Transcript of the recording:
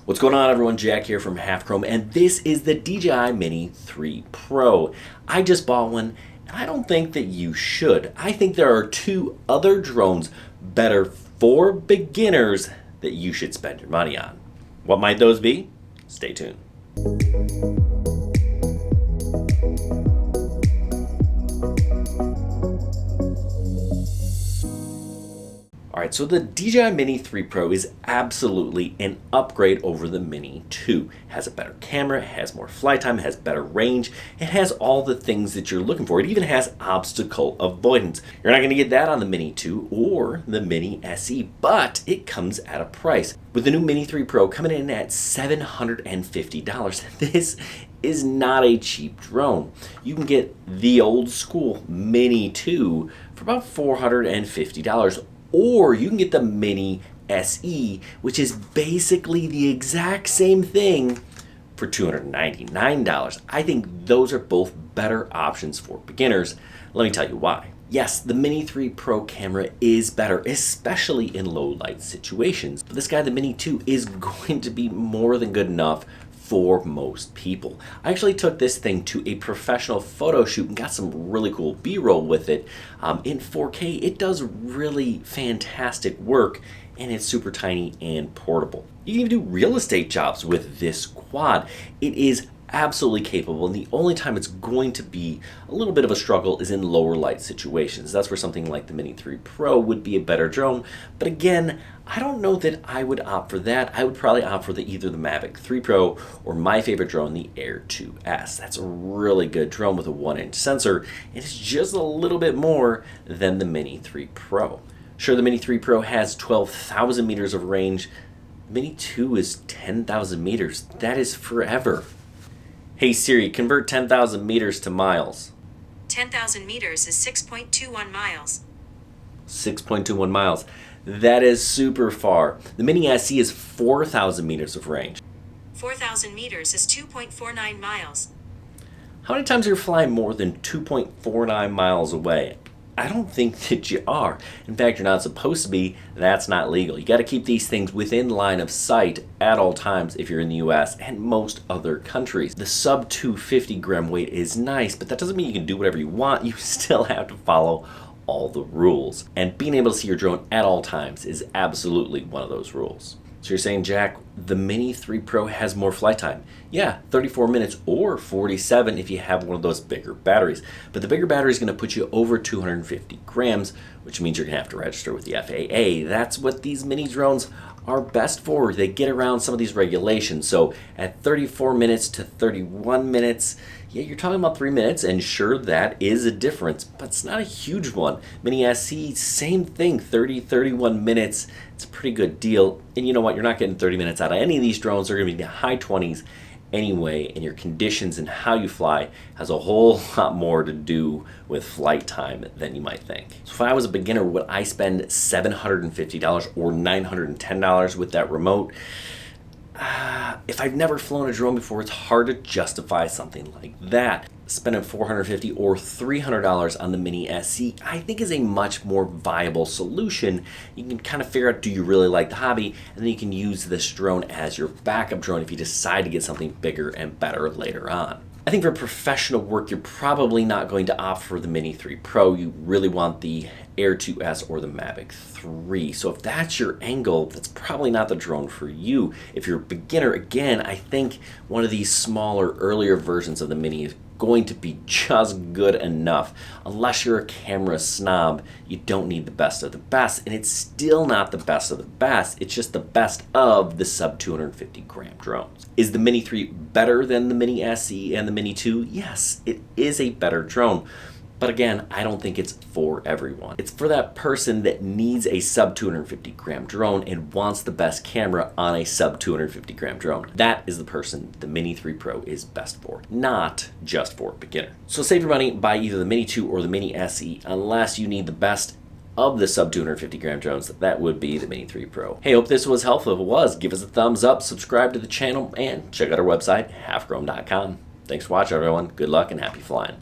What's going on, everyone? Jack here from Half Chrome, and this is the DJI Mini 3 Pro. I just bought one, and I don't think that you should. I think there are two other drones better for beginners that you should spend your money on. What might those be? Stay tuned. Alright, so the DJI Mini 3 Pro is absolutely an upgrade over the Mini 2. It has a better camera, it has more flight time, it has better range, it has all the things that you're looking for. It even has obstacle avoidance. You're not going to get that on the Mini 2 or the Mini SE, but it comes at a price. With the new Mini 3 Pro coming in at $750, this is not a cheap drone. You can get the old school Mini 2 for about $450. Or you can get the Mini SE, which is basically the exact same thing, for $299. I think those are both better options for beginners. Let me tell you why. Yes, the Mini 3 Pro camera is better, especially in low light situations. But this guy, the Mini 2, is going to be more than good enough for most people. I actually took this thing to a professional photo shoot and got some really cool B-roll with it. In 4K, it does really fantastic work, and it's super tiny and portable. You can even do real estate jobs with this quad. It is absolutely capable, and the only time it's going to be a little bit of a struggle is in lower light situations. That's where something like the Mini 3 Pro would be a better drone, but again, I don't know that I would opt for that. I would probably opt for either the Mavic 3 Pro or my favorite drone, the Air 2S. That's a really good drone with a 1-inch sensor, and it's just a little bit more than the Mini 3 Pro. Sure, the Mini 3 Pro has 12,000 meters of range. The Mini 2 is 10,000 meters. That is forever. Hey Siri, convert 10,000 meters to miles. 10,000 meters is 6.21 miles. 6.21 miles. That is super far. The Mini SE is 4,000 meters of range. 4,000 meters is 2.49 miles. How many times are you flying more than 2.49 miles away? I don't think that you are. In fact, you're not supposed to be. That's not legal. You got to keep these things within line of sight at all times if you're in the US and most other countries. The sub 250 gram weight is nice, but that doesn't mean you can do whatever you want. You still have to follow all the rules. And being able to see your drone at all times is absolutely one of those rules. So you're saying, Jack, the Mini 3 Pro has more flight time. Yeah, 34 minutes or 47 if you have one of those bigger batteries. But the bigger battery is going to put you over 250 grams, which means you're going to have to register with the FAA. That's what these mini drones are best for. They get around some of these regulations. So at 34 minutes to 31 minutes, yeah, you're talking about 3 minutes, and sure, that is a difference, but it's not a huge one. Mini SE, same thing, 31 minutes. It's a pretty good deal. And you know what? You're not getting 30 minutes out of any of these drones. They're going to be in the high 20s anyway, and your conditions and how you fly has a whole lot more to do with flight time than you might think. So if I was a beginner, would I spend $750 or $910 with that remote? If I've never flown a drone before, it's hard to justify something like that. Spending $450 or $300 on the Mini SE, I think, is a much more viable solution. You can kind of figure out, do you really like the hobby? And then you can use this drone as your backup drone if you decide to get something bigger and better later on. I think for professional work, you're probably not going to opt for the Mini 3 Pro. You really want the Air 2S or the Mavic 3. So if that's your angle, that's probably not the drone for you. If you're a beginner, again, I think one of these smaller, earlier versions of the Mini is going to be just good enough. Unless you're a camera snob, you don't need the best of the best, and it's still not the best of the best. It's just the best of the sub 250 gram drones. Is the Mini 3 better than the Mini SE and the Mini 2? Yes, it is a better drone. But again, I don't think it's for everyone. It's for that person that needs a sub 250 gram drone and wants the best camera on a sub 250 gram drone. That is the person the Mini 3 Pro is best for, not just for a beginner. So save your money, buy either the Mini 2 or the Mini SE, unless you need the best of the sub 250 gram drones. That would be the Mini 3 Pro. Hey, hope this was helpful. If it was, give us a thumbs up, subscribe to the channel, and check out our website, halfchrome.com. Thanks for watching, everyone. Good luck and happy flying.